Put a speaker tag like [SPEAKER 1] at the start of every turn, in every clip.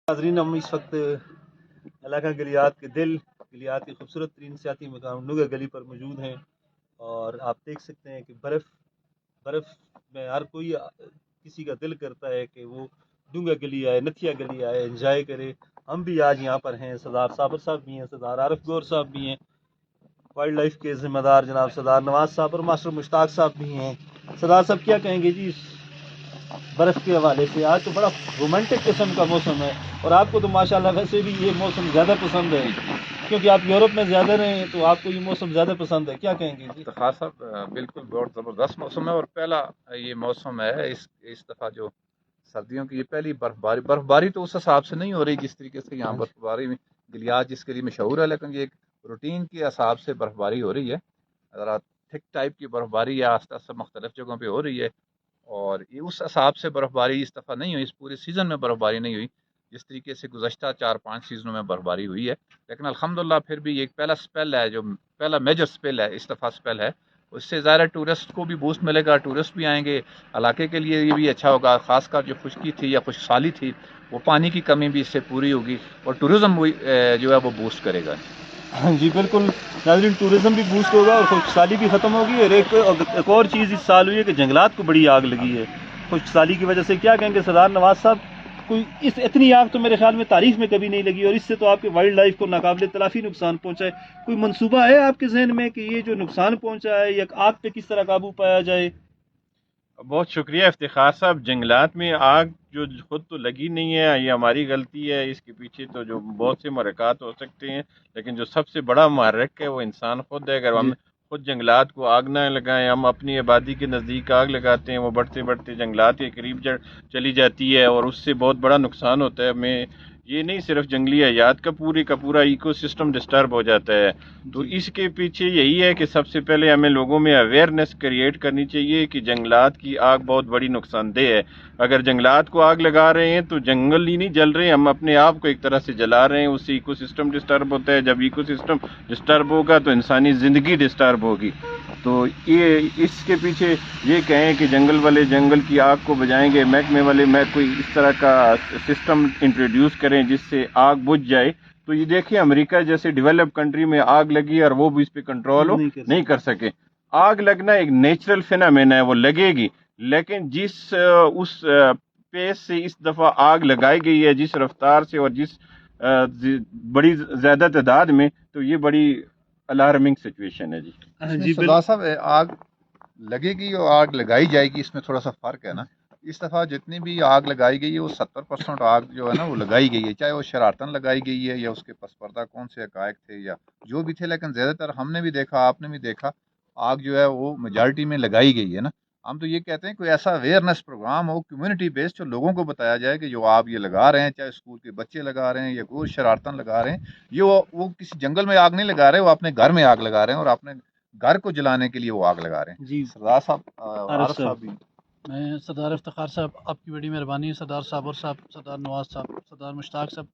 [SPEAKER 1] नाज़रीन, हम इस वक्त इलाका गलियात के दिल गलियात के खूबसूरत तरीन सियाती मकाम नुगा गली पर मौजूद हैं और आप देख सकते हैं कि बर्फ़ में हर कोई किसी का दिल करता है कि वो डूंगा गली आए, नथिया गली आए, एंजॉय करे। हम भी आज यहाँ पर हैं, सरदार साबर साहब भी हैं, सरदार आरिफ गौर साहब भी हैं, वाइल्ड लाइफ के ज़िम्मेदार जनाब सरदार नवाज साहब और मास्टर मुश्ताक साहब भी हैं। सरदार साहब क्या कहेंगे जी इस बर्फ़ के हवाले से? आज तो बड़ा रोमांटिक किस्म का मौसम है और आपको तो माशाल्लाह वैसे भी ये मौसम ज़्यादा पसंद है क्योंकि आप यूरोप में ज़्यादा रहे हैं, तो आपको ये मौसम ज़्यादा पसंद है। क्या कहेंगे जी?
[SPEAKER 2] इफ्तिखार साहब, बिल्कुल बहुत ज़बरदस्त मौसम है और पहला ये मौसम है इस दफ़ा जो सर्दियों की ये पहली बर्फबारी तो उस हिसाब से नहीं हो रही जिस तरीके से यहाँ बर्फबारी में गलियात जिसके लिए मशहूर है, लेकिन ये एक रूटीन के हिसाब से बर्फबारी हो रही है। ज़रा थिक टाइप की बर्फबारी या आस्ता आस्ता मुख्तलिफ जगहों पर हो रही है और ये उस हिसाब से बर्फबारी इस दफ़ा नहीं हुई, इस पूरे सीज़न में बर्फबारी नहीं हुई जिस तरीके से गुज़श्ता 4-5 सीज़नों में बर्फबारी हुई है। लेकिन अल्हम्दुलिल्लाह फिर भी एक पहला स्पेल है, जो पहला मेजर स्पेल है इस दफ़ा स्पेल है, उससे ज़्यादा टूरिस्ट को भी बूस्ट मिलेगा, टूरिस्ट भी आएंगे, इलाके के लिए ये भी अच्छा होगा। ख़ासकर जो खुश्की थी या खुशहाली थी वो पानी की कमी भी इससे पूरी होगी और टूरिज़म भी जो है वो बूस्ट करेगा।
[SPEAKER 1] हाँ जी बिल्कुल नाज़रीन, टूरिज़म भी बूस्ट होगा और खुशहाली भी ख़त्म होगी। और एक और चीज़ इस साल हुई है कि जंगलात को बड़ी आग लगी है खुशहाली की वजह से। क्या कहेंगे सरदार नवाज साहब? कोई इतनी आग तो मेरे ख्याल में तारीख में कभी नहीं लगी और इससे तो आपके वाइल्ड लाइफ को नाकाबिले तलाफी नुकसान पहुंचा है। कोई मंसूबा है आपके जहन में कि ये जो नुकसान पहुंचा है या आग पे किस तरह काबू पाया जाए?
[SPEAKER 3] बहुत शुक्रिया इफ्तिखार साहब। जंगलात में आग जो खुद तो लगी नहीं है, ये हमारी गलती है। इसके पीछे तो जो बहुत से महरक़ात हो सकते हैं, लेकिन जो सबसे बड़ा महरक है वो इंसान खुद है। अगर हम खुद जंगलात को आग ना लगाएं, हम अपनी आबादी के नज़दीक आग लगाते हैं, वो बढ़ते बढ़ते जंगलात के करीब चली जाती है और उससे बहुत बड़ा नुकसान होता है। हमें ये नहीं सिर्फ जंगली हयात का पूरा इकोसिस्टम डिस्टर्ब हो जाता है। तो इसके पीछे यही है कि सबसे पहले हमें लोगों में अवेयरनेस क्रिएट करनी चाहिए कि जंगलात की आग बहुत बड़ी नुकसानदेह है। अगर जंगलात को आग लगा रहे हैं तो जंगल ही नहीं जल रहे, हम अपने आप को एक तरह से जला रहे हैं, उससे इकोसिस्टम डिस्टर्ब होता है। जब इकोसिस्टम डिस्टर्ब होगा तो इंसानी ज़िंदगी डिस्टर्ब होगी। तो ये इसके पीछे ये कहें कि जंगल वाले जंगल की आग को बजाएंगे, महकमे वाले कोई इस तरह का सिस्टम इंट्रोड्यूस करें जिससे आग बुझ जाए। तो ये देखिए अमेरिका जैसे डेवलप कंट्री में आग लगी और वो भी इस पे कंट्रोल नहीं कर सके। आग लगना एक नेचुरल फिनोमेना है, वो लगेगी, लेकिन जिस उस पेस से इस दफ़ा आग लगाई गई है, जिस रफ्तार से और जिस बड़ी ज़्यादा तादाद में, तो ये बड़ी अलार्मिंग सिचुएशन है जी।
[SPEAKER 2] सरदार साहब, आग लगेगी और आग लगाई जाएगी, इसमें थोड़ा सा फ़र्क है ना। इस दफ़ा जितनी भी आग लगाई गई है वो 70% आग जो है ना वो लगाई गई है, चाहे वो शरारतन लगाई गई है या उसके पसपर्दा कौन से हक़ाइक़ थे या जो भी थे, लेकिन ज़्यादातर हमने भी देखा, आपने भी देखा, आग जो है वो मेजॉरिटी में लगाई गई है ना। हम तो ये कहते हैं कोई ऐसा अवेयरनेस प्रोग्राम हो कम्युनिटी बेस्ड, जो लोगों को बताया जाए कि जो आप ये लगा रहे हैं, चाहे स्कूल के बच्चे लगा रहे हैं या कोई शरारतन लगा रहे हैं, ये वो किसी जंगल में आग नहीं लगा रहे, वो अपने घर में आग लगा रहे हैं और अपने घर को जलाने के लिए वो आग लगा रहे हैं जी। सरदार साहब भी
[SPEAKER 4] मैं सरदार इफ्तिखार साहब, आपकी बड़ी मेहरबानी है। सरदार साबर साहब, सरदार नवाज साहब, सरदार मुश्ताक साहब,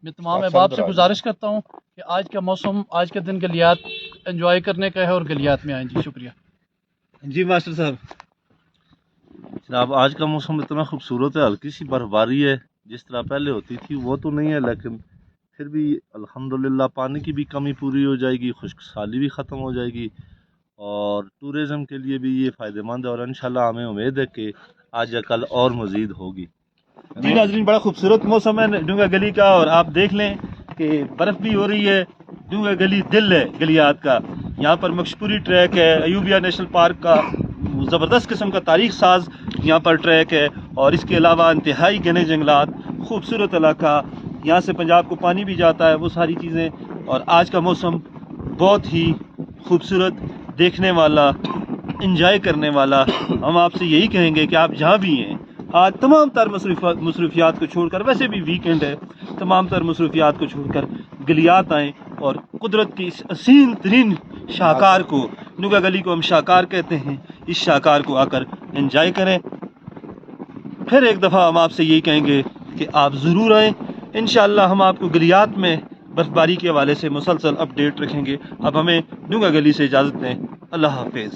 [SPEAKER 4] मैं तमाम अहबाब से गुजारिश करता हूँ कि आज का मौसम, आज के दिन गलियात एंजॉय करने का है और गलियात में आएँ जी। शुक्रिया
[SPEAKER 1] जी मास्टर साहब।
[SPEAKER 5] जनाब, आज का मौसम इतना खूबसूरत है, हल्की सी बर्फबारी है, जिस तरह पहले होती थी वो तो नहीं है, लेकिन फिर भी अल्हम्दुलिल्लाह पानी की भी कमी पूरी हो जाएगी, खुशहाली भी ख़त्म हो जाएगी और टूरिज़म के लिए भी ये फ़ायदेमंद है और इंशाल्लाह हमें उम्मीद है कि आज या कल और मज़ीद होगी।
[SPEAKER 1] जी नाज़रीन, बड़ा खूबसूरत मौसम है डूंगा गली का और आप देख लें कि बर्फ़ भी हो रही है। डूंगा गली दिल है गलियात का, यहाँ पर मशकूरी ट्रैक है, अयूबिया नेशनल पार्क का ज़बरदस्त किस्म का तारीख साज यहाँ पर ट्रैक है और इसके अलावा इंतहाई घने जंगलात, खूबसूरत इलाका, यहाँ से पंजाब को पानी भी जाता है, वो सारी चीज़ें। और आज का मौसम बहुत ही खूबसूरत, देखने वाला, इंजॉय करने वाला। हम आपसे यही कहेंगे कि आप जहाँ भी हैं आज तमाम तर मसरूफियात को छोड़कर, वैसे भी वीकेंड है, तमाम तर मसरूफियात को छोड़कर गलियात आएँ और कुदरत की इस असीम तरीन शाहकार को, नुगा गली को हम शाहकार कहते हैं, इस शाहकार को आकर एंजॉय करें। फिर एक दफ़ा हम आपसे यही कहेंगे कि आप ज़रूर आएँ। इंशाअल्लाह हम आपको गलियात में बर्फबारी के हवाले से मुसलसल अपडेट रखेंगे। अब हमें डूंगा गली से इजाज़त दें। अल्लाह हाफिज़।